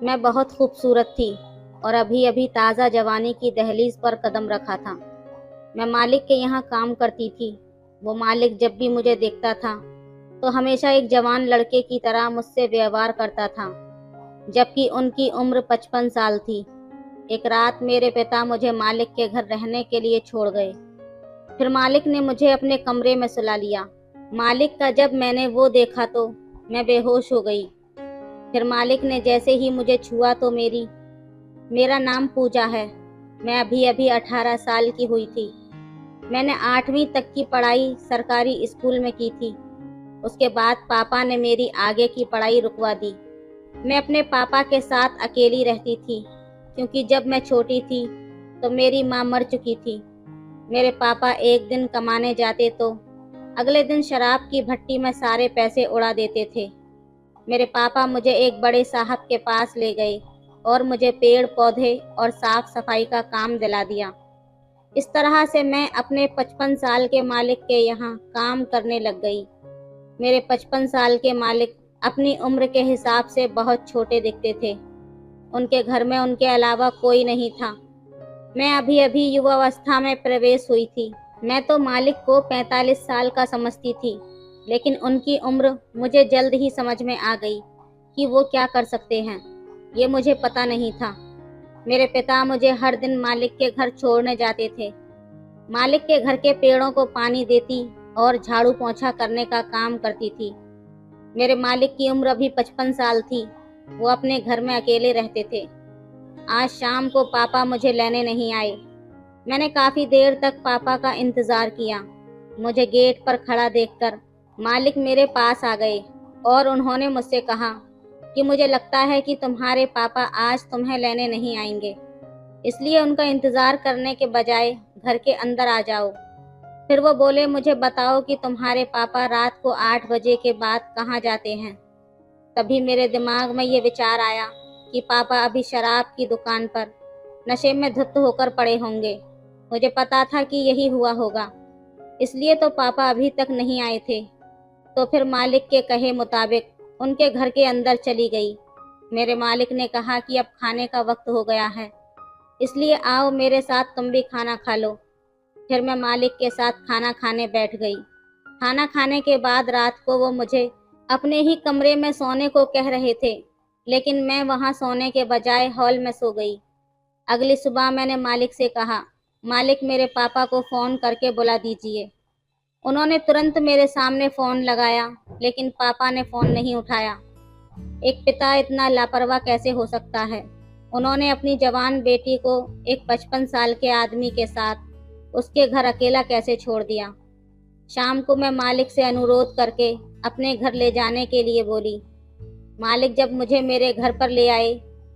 मैं बहुत खूबसूरत थी और अभी अभी ताज़ा जवानी की दहलीज पर कदम रखा था। मैं मालिक के यहाँ काम करती थी। वो मालिक जब भी मुझे देखता था तो हमेशा एक जवान लड़के की तरह मुझसे व्यवहार करता था, जबकि उनकी उम्र 55 साल थी। एक रात मेरे पिता मुझे मालिक के घर रहने के लिए छोड़ गए। फिर मालिक ने मुझे अपने कमरे में सुला लिया। मालिक का जब मैंने वो देखा तो मैं बेहोश हो गई। फिर मालिक ने जैसे ही मुझे छुआ तो मेरा नाम पूजा है। मैं अभी अभी 18 साल की हुई थी। मैंने 8वीं तक की पढ़ाई सरकारी स्कूल में की थी। उसके बाद पापा ने मेरी आगे की पढ़ाई रुकवा दी। मैं अपने पापा के साथ अकेली रहती थी, क्योंकि जब मैं छोटी थी तो मेरी माँ मर चुकी थी। मेरे पापा एक दिन कमाने जाते तो अगले दिन शराब की भट्टी में सारे पैसे उड़ा देते थे। मेरे पापा मुझे एक बड़े साहब के पास ले गए और मुझे पेड़ पौधे और साफ सफाई का काम दिला दिया। इस तरह से मैं अपने 55 साल के मालिक के यहाँ काम करने लग गई। मेरे 55 साल के मालिक अपनी उम्र के हिसाब से बहुत छोटे दिखते थे। उनके घर में उनके अलावा कोई नहीं था। मैं अभी अभी युवावस्था में प्रवेश हुई थी। मैं तो मालिक को 45 साल का समझती थी, लेकिन उनकी उम्र मुझे जल्द ही समझ में आ गई कि वो क्या कर सकते हैं। ये मुझे पता नहीं था। मेरे पिता मुझे हर दिन मालिक के घर छोड़ने जाते थे। मालिक के घर के पेड़ों को पानी देती और झाड़ू पोंछा करने का काम करती थी। मेरे मालिक की उम्र अभी 55 साल थी। वो अपने घर में अकेले रहते थे। आज शाम को पापा मुझे लेने नहीं आए। मैंने काफी देर तक पापा का इंतजार किया। मुझे गेट पर खड़ा देखकर मालिक मेरे पास आ गए और उन्होंने मुझसे कहा कि मुझे लगता है कि तुम्हारे पापा आज तुम्हें लेने नहीं आएंगे, इसलिए उनका इंतजार करने के बजाय घर के अंदर आ जाओ। फिर वो बोले, मुझे बताओ कि तुम्हारे पापा रात को 8 बजे के बाद कहाँ जाते हैं। तभी मेरे दिमाग में ये विचार आया कि पापा अभी शराब की दुकान पर नशे में धुत होकर पड़े होंगे। मुझे पता था कि यही हुआ होगा, इसलिए तो पापा अभी तक नहीं आए थे। तो फिर मालिक के कहे मुताबिक उनके घर के अंदर चली गई। मेरे मालिक ने कहा कि अब खाने का वक्त हो गया है, इसलिए आओ मेरे साथ तुम भी खाना खा लो। फिर मैं मालिक के साथ खाना खाने बैठ गई। खाना खाने के बाद रात को वो मुझे अपने ही कमरे में सोने को कह रहे थे, लेकिन मैं वहां सोने के बजाय हॉल में सो गई। अगली सुबह मैंने मालिक से कहा, मालिक मेरे पापा को फ़ोन करके बुला दीजिए। उन्होंने तुरंत मेरे सामने फ़ोन लगाया, लेकिन पापा ने फ़ोन नहीं उठाया। एक पिता इतना लापरवाह कैसे हो सकता है। उन्होंने अपनी जवान बेटी को एक 55 साल के आदमी के साथ उसके घर अकेला कैसे छोड़ दिया। शाम को मैं मालिक से अनुरोध करके अपने घर ले जाने के लिए बोली। मालिक जब मुझे मेरे घर पर ले आए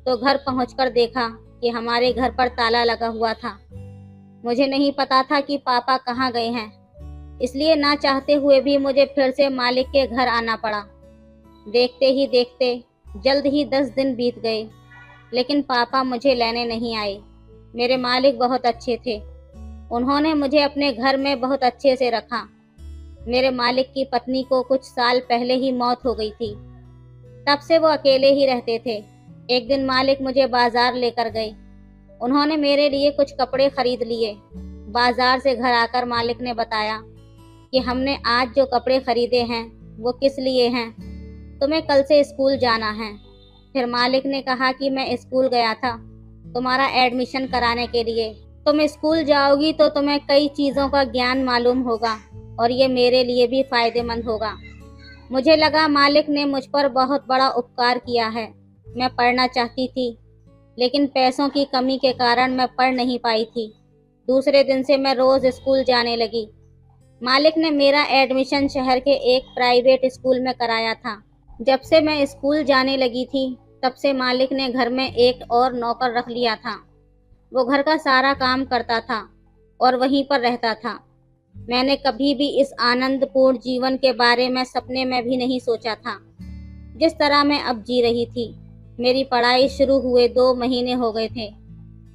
तो घर पहुंचकर देखा कि हमारे घर पर ताला लगा हुआ था। मुझे नहीं पता था कि पापा कहाँ गए हैं, इसलिए ना चाहते हुए भी मुझे फिर से मालिक के घर आना पड़ा। देखते ही देखते जल्द ही 10 दिन बीत गए, लेकिन पापा मुझे लेने नहीं आए। मेरे मालिक बहुत अच्छे थे। उन्होंने मुझे अपने घर में बहुत अच्छे से रखा। मेरे मालिक की पत्नी को कुछ साल पहले ही मौत हो गई थी। तब से वो अकेले ही रहते थे। एक दिन मालिक मुझे बाजार लेकर गए। उन्होंने मेरे लिए कुछ कपड़े खरीद लिए। बाजार से घर आकर मालिक ने बताया कि हमने आज जो कपड़े खरीदे हैं वो किस लिए हैं, तुम्हें कल से स्कूल जाना है। फिर मालिक ने कहा कि मैं स्कूल गया था तुम्हारा एडमिशन कराने के लिए। तुम स्कूल जाओगी तो तुम्हें कई चीज़ों का ज्ञान मालूम होगा और ये मेरे लिए भी फायदेमंद होगा। मुझे लगा मालिक ने मुझ पर बहुत बड़ा उपकार किया है। मैं पढ़ना चाहती थी, लेकिन पैसों की कमी के कारण मैं पढ़ नहीं पाई थी। दूसरे दिन से मैं रोज़ स्कूल जाने लगी। मालिक ने मेरा एडमिशन शहर के एक प्राइवेट स्कूल में कराया था। जब से मैं स्कूल जाने लगी थी, तब से मालिक ने घर में एक और नौकर रख लिया था। वो घर का सारा काम करता था और वहीं पर रहता था। मैंने कभी भी इस आनंदपूर्ण जीवन के बारे में सपने में भी नहीं सोचा था, जिस तरह मैं अब जी रही थी। मेरी पढ़ाई शुरू हुए 2 महीने हो गए थे।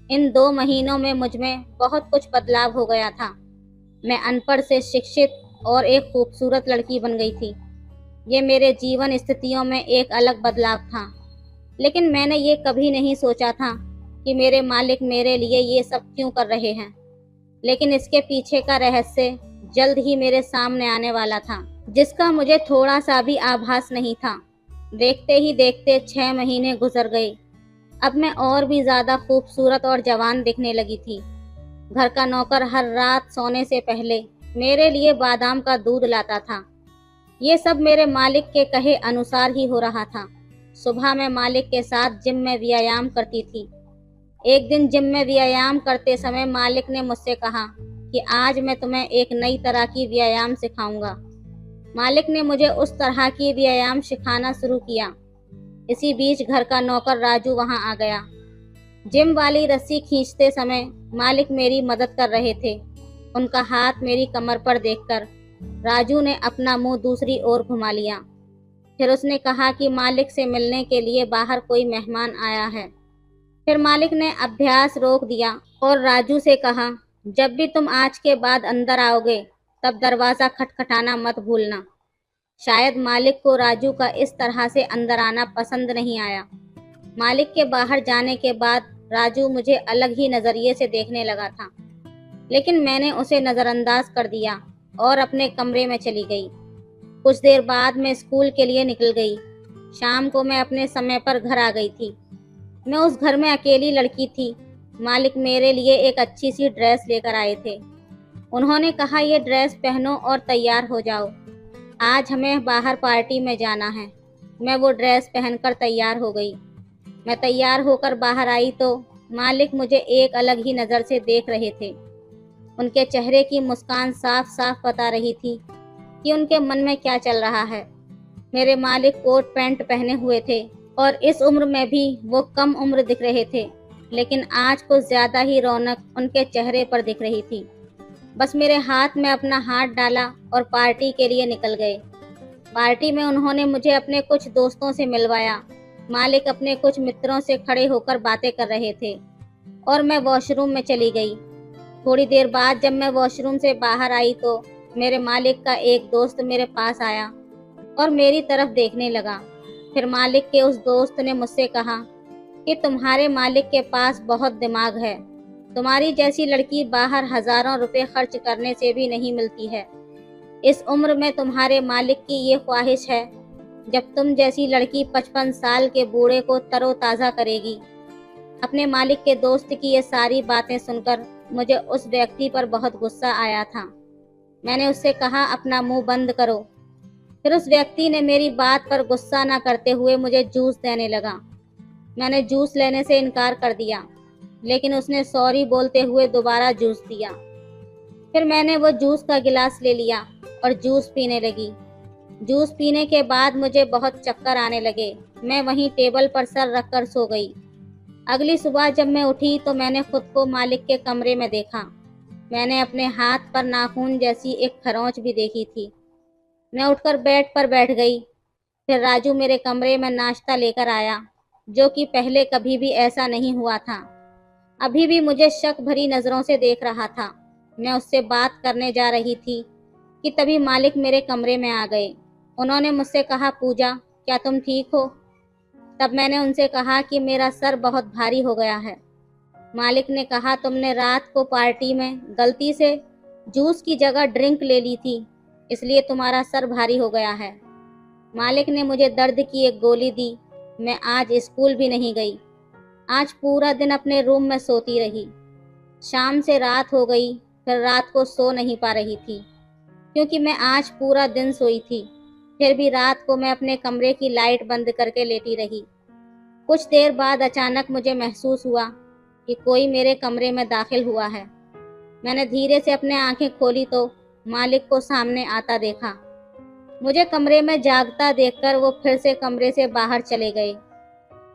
इन 2 महीनों में मुझ में बहुत कुछ बदलाव हो गया था। मैं अनपढ़ से शिक्षित और एक खूबसूरत लड़की बन गई थी। ये मेरे जीवन स्थितियों में एक अलग बदलाव था। लेकिन मैंने ये कभी नहीं सोचा था कि मेरे मालिक मेरे लिए ये सब क्यों कर रहे हैं। लेकिन इसके पीछे का रहस्य जल्द ही मेरे सामने आने वाला था, जिसका मुझे थोड़ा सा भी आभास नहीं था। देखते ही देखते 6 महीने गुजर गए। अब मैं और भी ज्यादा खूबसूरत और जवान दिखने लगी थी। घर का नौकर हर रात सोने से पहले मेरे लिए बादाम का दूध लाता था। ये सब मेरे मालिक के कहे अनुसार ही हो रहा था। सुबह मैं मालिक के साथ जिम में व्यायाम करती थी। एक दिन जिम में व्यायाम करते समय मालिक ने मुझसे कहा कि आज मैं तुम्हें एक नई तरह की व्यायाम सिखाऊंगा। मालिक ने मुझे उस तरह की व्यायाम सिखाना शुरू किया। इसी बीच घर का नौकर राजू वहां आ गया। जिम वाली रस्सी खींचते समय मालिक मेरी मदद कर रहे थे। उनका हाथ मेरी कमर पर देखकर राजू ने अपना मुंह दूसरी ओर घुमा लिया। फिर उसने कहा कि मालिक से मिलने के लिए बाहर कोई मेहमान आया है। फिर मालिक ने अभ्यास रोक दिया और राजू से कहा, जब भी तुम आज के बाद अंदर आओगे तब दरवाजा खटखटाना मत भूलना। शायद मालिक को राजू का इस तरह से अंदर आना पसंद नहीं आया। मालिक के बाहर जाने के बाद राजू मुझे अलग ही नजरिए से देखने लगा था, लेकिन मैंने उसे नजरअंदाज कर दिया और अपने कमरे में चली गई। कुछ देर बाद मैं स्कूल के लिए निकल गई। शाम को मैं अपने समय पर घर आ गई थी। मैं उस घर में अकेली लड़की थी। मालिक मेरे लिए एक अच्छी सी ड्रेस लेकर आए थे। उन्होंने कहा, ये ड्रेस पहनो और तैयार हो जाओ, आज हमें बाहर पार्टी में जाना है। मैं वो ड्रेस पहनकर तैयार हो गई। मैं तैयार होकर बाहर आई तो मालिक मुझे एक अलग ही नज़र से देख रहे थे। उनके चेहरे की मुस्कान साफ साफ बता रही थी कि उनके मन में क्या चल रहा है। मेरे मालिक कोट पैंट पहने हुए थे और इस उम्र में भी वो कम उम्र दिख रहे थे, लेकिन आज कुछ ज्यादा ही रौनक उनके चेहरे पर दिख रही थी। बस मेरे हाथ में अपना हाथ डाला और पार्टी के लिए निकल गए। पार्टी में उन्होंने मुझे अपने कुछ दोस्तों से मिलवाया। मालिक अपने कुछ मित्रों से खड़े होकर बातें कर रहे थे और मैं वॉशरूम में चली गई। थोड़ी देर बाद जब मैं वॉशरूम से बाहर आई तो मेरे मालिक का एक दोस्त मेरे पास आया और मेरी तरफ देखने लगा। फिर मालिक के उस दोस्त ने मुझसे कहा कि तुम्हारे मालिक के पास बहुत दिमाग है। तुम्हारी जैसी लड़की बाहर हजारों रुपए खर्च करने से भी नहीं मिलती है। इस उम्र में तुम्हारे मालिक की ये ख्वाहिश है, जब तुम जैसी लड़की 55 साल के बूढ़े को तरोताज़ा करेगी। अपने मालिक के दोस्त की ये सारी बातें सुनकर मुझे उस व्यक्ति पर बहुत गुस्सा आया था। मैंने उससे कहा, अपना मुंह बंद करो। फिर उस व्यक्ति ने मेरी बात पर गुस्सा न करते हुए मुझे जूस देने लगा। मैंने जूस लेने से इनकार कर दिया, लेकिन उसने सॉरी बोलते हुए दोबारा जूस दिया। फिर मैंने वो जूस का गिलास ले लिया और जूस पीने लगी। जूस पीने के बाद मुझे बहुत चक्कर आने लगे। मैं वहीं टेबल पर सर रखकर सो गई। अगली सुबह जब मैं उठी तो मैंने खुद को मालिक के कमरे में देखा। मैंने अपने हाथ पर नाखून जैसी एक खरोंच भी देखी थी। मैं उठकर बेड पर बैठ गई। फिर राजू मेरे कमरे में नाश्ता लेकर आया, जो कि पहले कभी भी ऐसा नहीं हुआ था। अभी भी मुझे शक भरी नज़रों से देख रहा था। मैं उससे बात करने जा रही थी कि तभी मालिक मेरे कमरे में आ गए। उन्होंने मुझसे कहा, पूजा, क्या तुम ठीक हो? तब मैंने उनसे कहा कि मेरा सर बहुत भारी हो गया है। मालिक ने कहा, तुमने रात को पार्टी में गलती से जूस की जगह ड्रिंक ले ली थी, इसलिए तुम्हारा सर भारी हो गया है। मालिक ने मुझे दर्द की एक गोली दी। मैं आज स्कूल भी नहीं गई। आज पूरा दिन अपने रूम में सोती रही। शाम से रात हो गई, फिर रात को सो नहीं पा रही थी, क्योंकि मैं आज पूरा दिन सोई थी। फिर भी रात को मैं अपने कमरे की लाइट बंद करके लेटी रही। कुछ देर बाद अचानक मुझे महसूस हुआ कि कोई मेरे कमरे में दाखिल हुआ है। मैंने धीरे से अपने आंखें खोली तो मालिक को सामने आता देखा। मुझे कमरे में जागता देखकर वो फिर से कमरे से बाहर चले गए।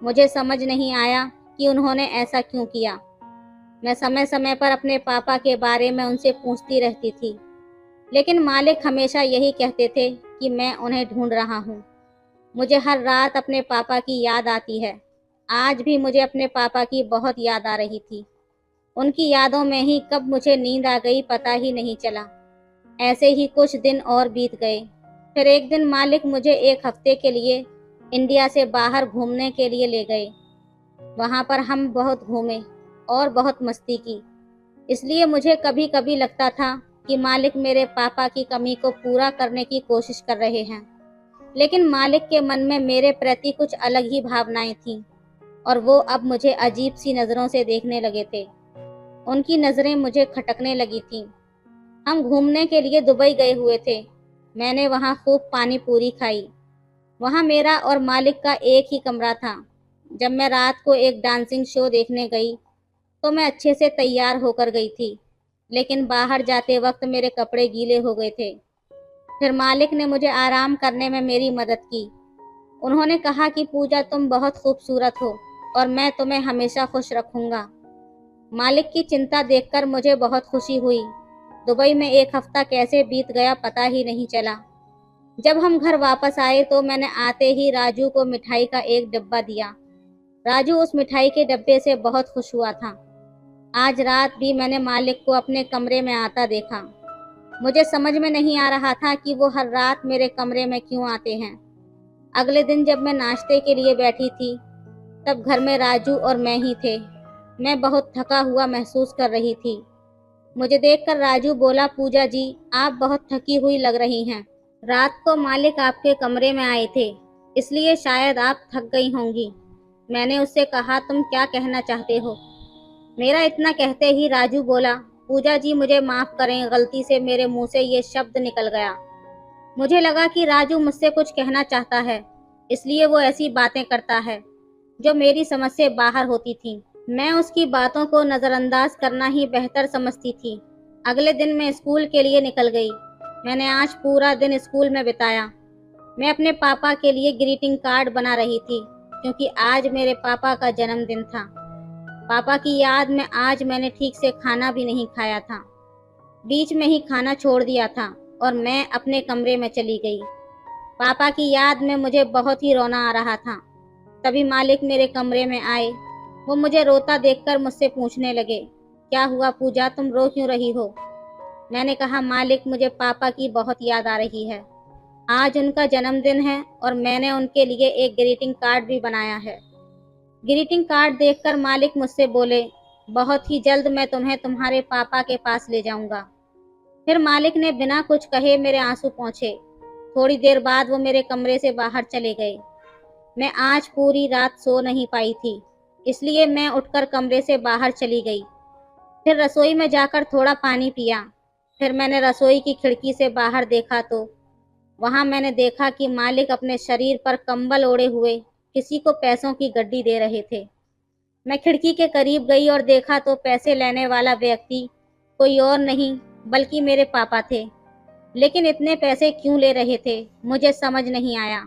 मुझे समझ नहीं आया कि उन्होंने ऐसा क्यों किया। मैं समय समय पर अपने पापा के बारे में उनसे पूछती रहती थी, लेकिन मालिक हमेशा यही कहते थे कि मैं उन्हें ढूंढ रहा हूँ। मुझे हर रात अपने पापा की याद आती है। आज भी मुझे अपने पापा की बहुत याद आ रही थी। उनकी यादों में ही कब मुझे नींद आ गई पता ही नहीं चला। ऐसे ही कुछ दिन और बीत गए। फिर एक दिन मालिक मुझे एक हफ्ते के लिए इंडिया से बाहर घूमने के लिए ले गए। वहाँ पर हम बहुत घूमे और बहुत मस्ती की। इसलिए मुझे कभी कभी लगता था कि मालिक मेरे पापा की कमी को पूरा करने की कोशिश कर रहे हैं, लेकिन मालिक के मन में मेरे प्रति कुछ अलग ही भावनाएं थीं और वो अब मुझे अजीब सी नज़रों से देखने लगे थे। उनकी नज़रें मुझे खटकने लगी थीं। हम घूमने के लिए दुबई गए हुए थे। मैंने वहाँ खूब पानी पूरी खाई। वहाँ मेरा और मालिक का एक ही कमरा था। जब मैं रात को एक डांसिंग शो देखने गई तो मैं अच्छे से तैयार होकर गई थी, लेकिन बाहर जाते वक्त मेरे कपड़े गीले हो गए थे। फिर मालिक ने मुझे आराम करने में मेरी मदद की। उन्होंने कहा कि पूजा, तुम बहुत खूबसूरत हो और मैं तुम्हें हमेशा खुश रखूंगा। मालिक की चिंता देखकर मुझे बहुत खुशी हुई। दुबई में एक हफ्ता कैसे बीत गया पता ही नहीं चला। जब हम घर वापस आए तो मैंने आते ही राजू को मिठाई का एक डिब्बा दिया। राजू उस मिठाई के डब्बे से बहुत खुश हुआ था। आज रात भी मैंने मालिक को अपने कमरे में आता देखा। मुझे समझ में नहीं आ रहा था कि वो हर रात मेरे कमरे में क्यों आते हैं। अगले दिन जब मैं नाश्ते के लिए बैठी थी तब घर में राजू और मैं ही थे। मैं बहुत थका हुआ महसूस कर रही थी। मुझे देखकर राजू बोला, पूजा जी, आप बहुत थकी हुई लग रही हैं। रात को मालिक आपके कमरे में आए थे, इसलिए शायद आप थक गई होंगी। मैंने उससे कहा, तुम क्या कहना चाहते हो? मेरा इतना कहते ही राजू बोला, पूजा जी मुझे माफ करें, गलती से मेरे मुंह से ये शब्द निकल गया। मुझे लगा कि राजू मुझसे कुछ कहना चाहता है, इसलिए वो ऐसी बातें करता है जो मेरी समझ से बाहर होती थी। मैं उसकी बातों को नज़रअंदाज करना ही बेहतर समझती थी। अगले दिन मैं स्कूल के लिए निकल गई। मैंने आज पूरा दिन स्कूल में बिताया। मैं अपने पापा के लिए ग्रीटिंग कार्ड बना रही थी, क्योंकि आज मेरे पापा का जन्मदिन था। पापा की याद में आज मैंने ठीक से खाना भी नहीं खाया था। बीच में ही खाना छोड़ दिया था और मैं अपने कमरे में चली गई। पापा की याद में मुझे बहुत ही रोना आ रहा था। तभी मालिक मेरे कमरे में आए। वो मुझे रोता देखकर मुझसे पूछने लगे, क्या हुआ पूजा, तुम रो क्यों रही हो? मैंने कहा, मालिक, मुझे पापा की बहुत याद आ रही है। आज उनका जन्मदिन है और मैंने उनके लिए एक ग्रीटिंग कार्ड भी बनाया है। ग्रीटिंग कार्ड देखकर मालिक मुझसे बोले, बहुत ही जल्द मैं तुम्हें तुम्हारे पापा के पास ले जाऊंगा। फिर मालिक ने बिना कुछ कहे मेरे आंसू पोंछे। थोड़ी देर बाद वो मेरे कमरे से बाहर चले गए। मैं आज पूरी रात सो नहीं पाई थी, इसलिए मैं उठकर कमरे से बाहर चली गई। फिर रसोई में जाकर थोड़ा पानी पिया। फिर मैंने रसोई की खिड़की से बाहर देखा तो वहां मैंने देखा कि मालिक अपने शरीर पर कंबल ओढ़े हुए किसी को पैसों की गड्डी दे रहे थे। मैं खिड़की के करीब गई और देखा तो पैसे लेने वाला व्यक्ति कोई और नहीं बल्कि मेरे पापा थे। लेकिन इतने पैसे क्यों ले रहे थे, मुझे समझ नहीं आया।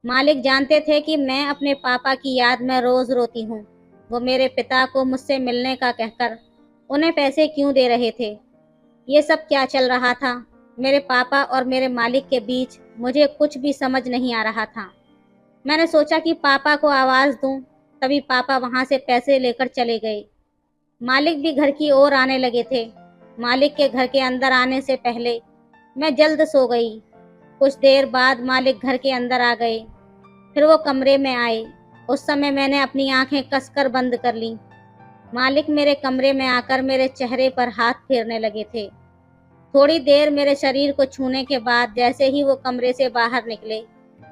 मालिक जानते थे कि मैं अपने पापा की याद में रोज रोती हूँ। वो मेरे पिता को मुझसे मिलने का कहकर उन्हें पैसे क्यों दे रहे थे? ये सब क्या चल रहा था मेरे पापा और मेरे मालिक के बीच? मुझे कुछ भी समझ नहीं आ रहा था। मैंने सोचा कि पापा को आवाज़ दूं, तभी पापा वहां से पैसे लेकर चले गए। मालिक भी घर की ओर आने लगे थे। मालिक के घर के अंदर आने से पहले मैं जल्द सो गई। कुछ देर बाद मालिक घर के अंदर आ गए। फिर वो कमरे में आए। उस समय मैंने अपनी आंखें कसकर बंद कर लीं। मालिक मेरे कमरे में आकर मेरे चेहरे पर हाथ फेरने लगे थे। थोड़ी देर मेरे शरीर को छूने के बाद जैसे ही वो कमरे से बाहर निकले,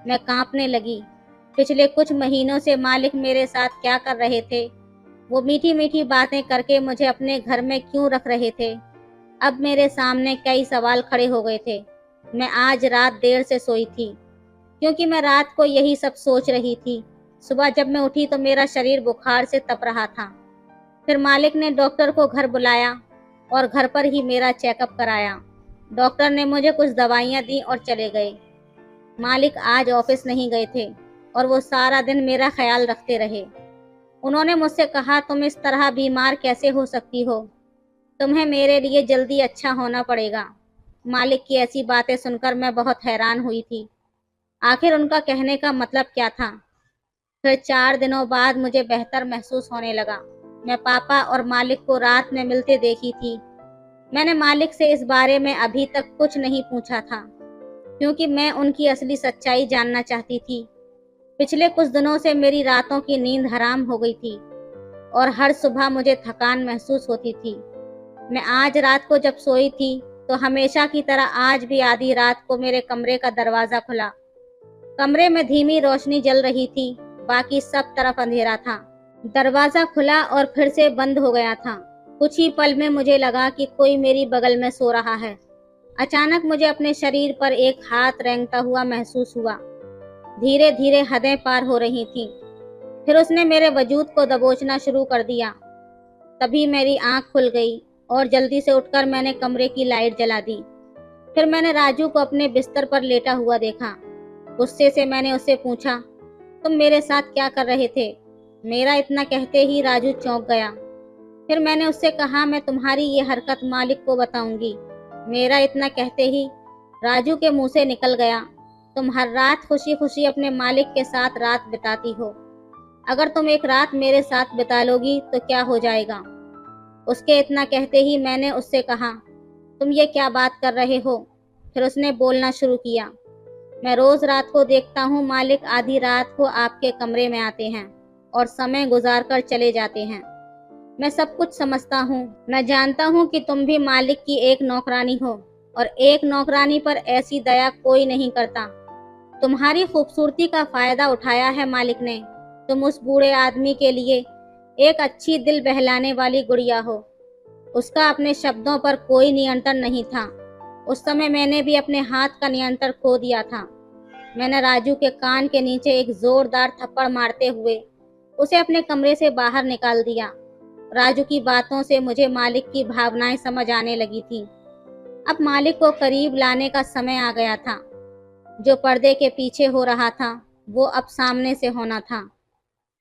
मैं कांपने लगी। पिछले कुछ महीनों से मालिक मेरे साथ क्या कर रहे थे? वो मीठी मीठी बातें करके मुझे अपने घर में क्यों रख रहे थे? अब मेरे सामने कई सवाल खड़े हो गए थे। मैं आज रात देर से सोई थी, क्योंकि मैं रात को यही सब सोच रही थी। सुबह जब मैं उठी तो मेरा शरीर बुखार से तप रहा था। फिर मालिक ने डॉक्टर को घर बुलाया और घर पर ही मेरा चेकअप कराया। डॉक्टर ने मुझे कुछ दवाइयाँ दी और चले गए। मालिक आज ऑफिस नहीं गए थे और वो सारा दिन मेरा ख्याल रखते रहे। उन्होंने मुझसे कहा, तुम इस तरह बीमार कैसे हो सकती हो? तुम्हें मेरे लिए जल्दी अच्छा होना पड़ेगा। मालिक की ऐसी बातें सुनकर मैं बहुत हैरान हुई थी। आखिर उनका कहने का मतलब क्या था? फिर 4 दिनों बाद मुझे बेहतर महसूस होने लगा। मैं पापा और मालिक को रात में मिलते देखी थी। मैंने मालिक से इस बारे में अभी तक कुछ नहीं पूछा था, क्योंकि मैं उनकी असली सच्चाई जानना चाहती थी। पिछले कुछ दिनों से मेरी रातों की नींद हराम हो गई थी और हर सुबह मुझे थकान महसूस होती थी। मैं आज रात को जब सोई थी तो हमेशा की तरह आज भी आधी रात को मेरे कमरे का दरवाजा खुला। कमरे में धीमी रोशनी जल रही थी, बाकी सब तरफ अंधेरा था। दरवाजा खुला और फिर से बंद हो गया था। कुछ ही पल में मुझे लगा कि कोई मेरी बगल में सो रहा है। अचानक मुझे अपने शरीर पर एक हाथ रेंगता हुआ महसूस हुआ। धीरे धीरे हदें पार हो रही थीं। फिर उसने मेरे वजूद को दबोचना शुरू कर दिया। तभी मेरी आंख खुल गई और जल्दी से उठकर मैंने कमरे की लाइट जला दी। फिर मैंने राजू को अपने बिस्तर पर लेटा हुआ देखा। गुस्से से मैंने उससे पूछा, तुम मेरे साथ क्या कर रहे थे? मेरा इतना कहते ही राजू चौंक गया। फिर मैंने उससे कहा, मैं तुम्हारी ये हरकत मालिक को बताऊंगी। मेरा इतना कहते ही राजू के मुंह से निकल गया, तुम हर रात खुशी खुशी अपने मालिक के साथ रात बिताती हो। अगर तुम एक रात मेरे साथ बिता लोगी तो क्या हो जाएगा? उसके इतना कहते ही मैंने उससे कहा, तुम ये क्या बात कर रहे हो? फिर उसने बोलना शुरू किया, मैं रोज रात को देखता हूँ मालिक आधी रात को आपके कमरे में आते हैं और समय गुजार कर चले जाते हैं। मैं सब कुछ समझता हूँ। मैं जानता हूँ कि तुम भी मालिक की एक नौकरानी हो और एक नौकरानी पर ऐसी दया कोई नहीं करता। तुम्हारी खूबसूरती का फायदा उठाया है मालिक ने। तुम उस बूढ़े आदमी के लिए एक अच्छी दिल बहलाने वाली गुड़िया हो। उसका अपने शब्दों पर कोई नियंत्रण नहीं था। उस समय मैंने भी अपने हाथ का नियंत्रण खो दिया था। मैंने राजू के कान के नीचे एक जोरदार थप्पड़ मारते हुए उसे अपने कमरे से बाहर निकाल दिया। राजू की बातों से मुझे मालिक की भावनाएं समझ आने लगी थी। अब मालिक को करीब लाने का समय आ गया था। जो पर्दे के पीछे हो रहा था वो अब सामने से होना था।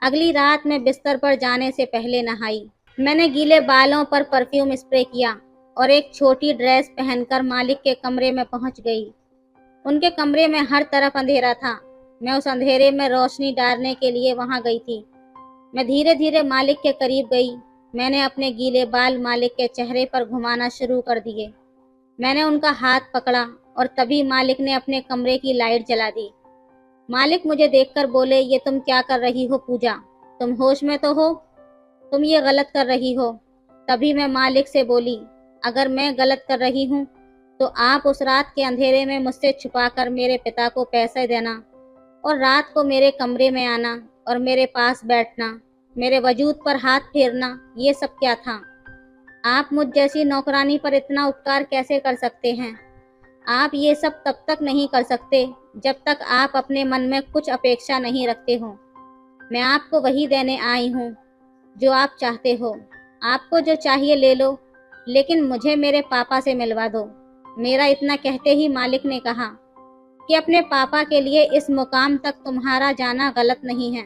अगली रात मैं बिस्तर पर जाने से पहले नहाई। मैंने गीले बालों पर परफ्यूम स्प्रे किया और एक छोटी ड्रेस पहनकर मालिक के कमरे में पहुंच गई। उनके कमरे में हर तरफ अंधेरा था। मैं उस अंधेरे में रोशनी डालने के लिए वहां गई थी। मैं धीरे धीरे मालिक के करीब गई। मैंने अपने गीले बाल मालिक के चेहरे पर घुमाना शुरू कर दिए। मैंने उनका हाथ पकड़ा और तभी मालिक ने अपने कमरे की लाइट जला दी। मालिक मुझे देखकर बोले, ये तुम क्या कर रही हो पूजा? तुम होश में तो हो? तुम ये गलत कर रही हो। तभी मैं मालिक से बोली, अगर मैं गलत कर रही हूँ तो आप उस रात के अंधेरे में मुझसे छुपाकर मेरे पिता को पैसे देना और रात को मेरे कमरे में आना और मेरे पास बैठना, मेरे वजूद पर हाथ फेरना, ये सब क्या था? आप मुझ जैसी नौकरानी पर इतना उपकार कैसे कर सकते हैं? आप ये सब तब तक नहीं कर सकते जब तक आप अपने मन में कुछ अपेक्षा नहीं रखते हो। मैं आपको वही देने आई हूँ जो आप चाहते हो। आपको जो चाहिए ले लो, लेकिन मुझे मेरे पापा से मिलवा दो। मेरा इतना कहते ही मालिक ने कहा कि अपने पापा के लिए इस मुकाम तक तुम्हारा जाना गलत नहीं है।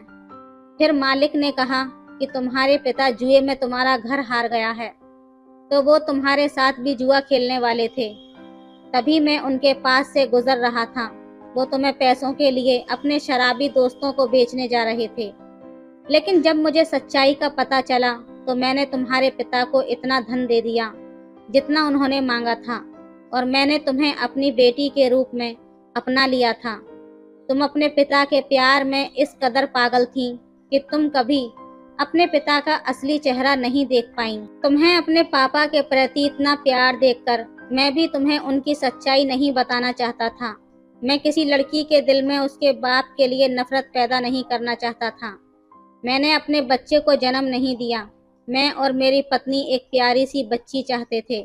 फिर मालिक ने कहा कि तुम्हारे पिता जुए में तुम्हारा घर हार गया है, तो वो तुम्हारे साथ भी जुआ खेलने वाले थे। तभी मैं उनके पास से गुजर रहा था। वो तुम्हें पैसों के लिए अपने शराबी दोस्तों को बेचने जा रहे थे। लेकिन जब मुझे सच्चाई का पता चला तो मैंने तुम्हारे पिता को इतना धन दे दिया जितना उन्होंने मांगा था और मैंने तुम्हें अपनी बेटी के रूप में अपना लिया था। तुम अपने पिता के प्यार में इस कदर पागल थी कि तुम कभी अपने पिता का असली चेहरा नहीं देख पाई। तुम्हें अपने पापा के प्रति इतना प्यार देखकर मैं भी तुम्हें उनकी सच्चाई नहीं बताना चाहता था। मैं किसी लड़की के दिल में उसके बाप के लिए नफरत पैदा नहीं करना चाहता था। मैंने अपने बच्चे को जन्म नहीं दिया। मैं और मेरी पत्नी एक प्यारी सी बच्ची चाहते थे।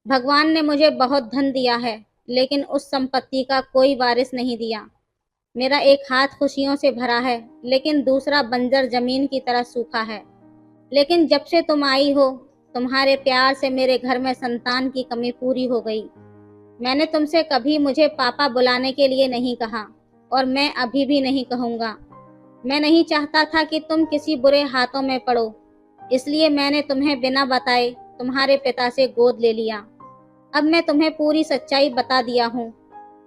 भगवान ने मुझे बहुत धन दिया है, लेकिन उस संपत्ति का कोई वारिस नहीं दिया। मेरा एक हाथ खुशियों से भरा है, लेकिन दूसरा बंजर जमीन की तरह सूखा है। लेकिन जब से तुम आई हो, तुम्हारे प्यार से मेरे घर में संतान की कमी पूरी हो गई। मैंने तुमसे कभी मुझे पापा बुलाने के लिए नहीं कहा और मैं अभी भी नहीं कहूँगा। मैं नहीं चाहता था कि तुम किसी बुरे हाथों में पड़ो, इसलिए मैंने तुम्हें बिना बताए तुम्हारे पिता से गोद ले लिया। अब मैं तुम्हें पूरी सच्चाई बता दिया हूँ।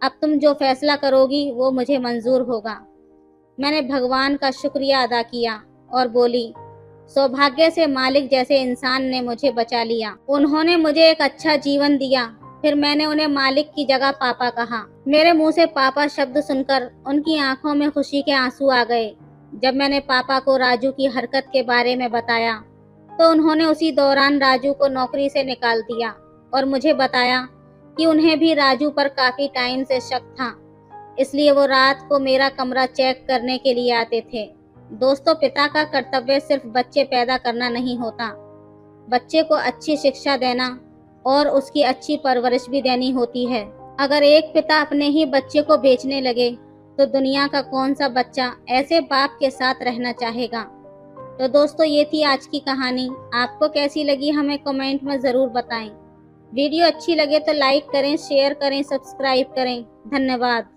अब तुम जो फैसला करोगी वो मुझे मंजूर होगा। मैंने भगवान का शुक्रिया अदा किया और बोली, सौभाग्य से मालिक जैसे इंसान ने मुझे बचा लिया। उन्होंने मुझे एक अच्छा जीवन दिया फिर मैंने उन्हें मालिक की जगह पापा कहा। मेरे मुंह से पापा शब्द सुनकर उनकी आंखों में खुशी के आंसू आ गए। जब मैंने पापा को राजू की हरकत के बारे में बताया तो उन्होंने उसी दौरान राजू को नौकरी से निकाल दिया और मुझे बताया कि उन्हें भी राजू पर काफी टाइम से शक था, इसलिए वो रात को मेरा कमरा चेक करने के लिए आते थे। दोस्तों, पिता का कर्तव्य सिर्फ बच्चे पैदा करना नहीं होता, बच्चे को अच्छी शिक्षा देना और उसकी अच्छी परवरिश भी देनी होती है। अगर एक पिता अपने ही बच्चे को बेचने लगे तो दुनिया का कौन सा बच्चा ऐसे बाप के साथ रहना चाहेगा। तो दोस्तों, ये थी आज की कहानी। आपको कैसी लगी हमें कमेंट में ज़रूर बताएं। वीडियो अच्छी लगे तो लाइक करें, शेयर करें, सब्सक्राइब करें। धन्यवाद।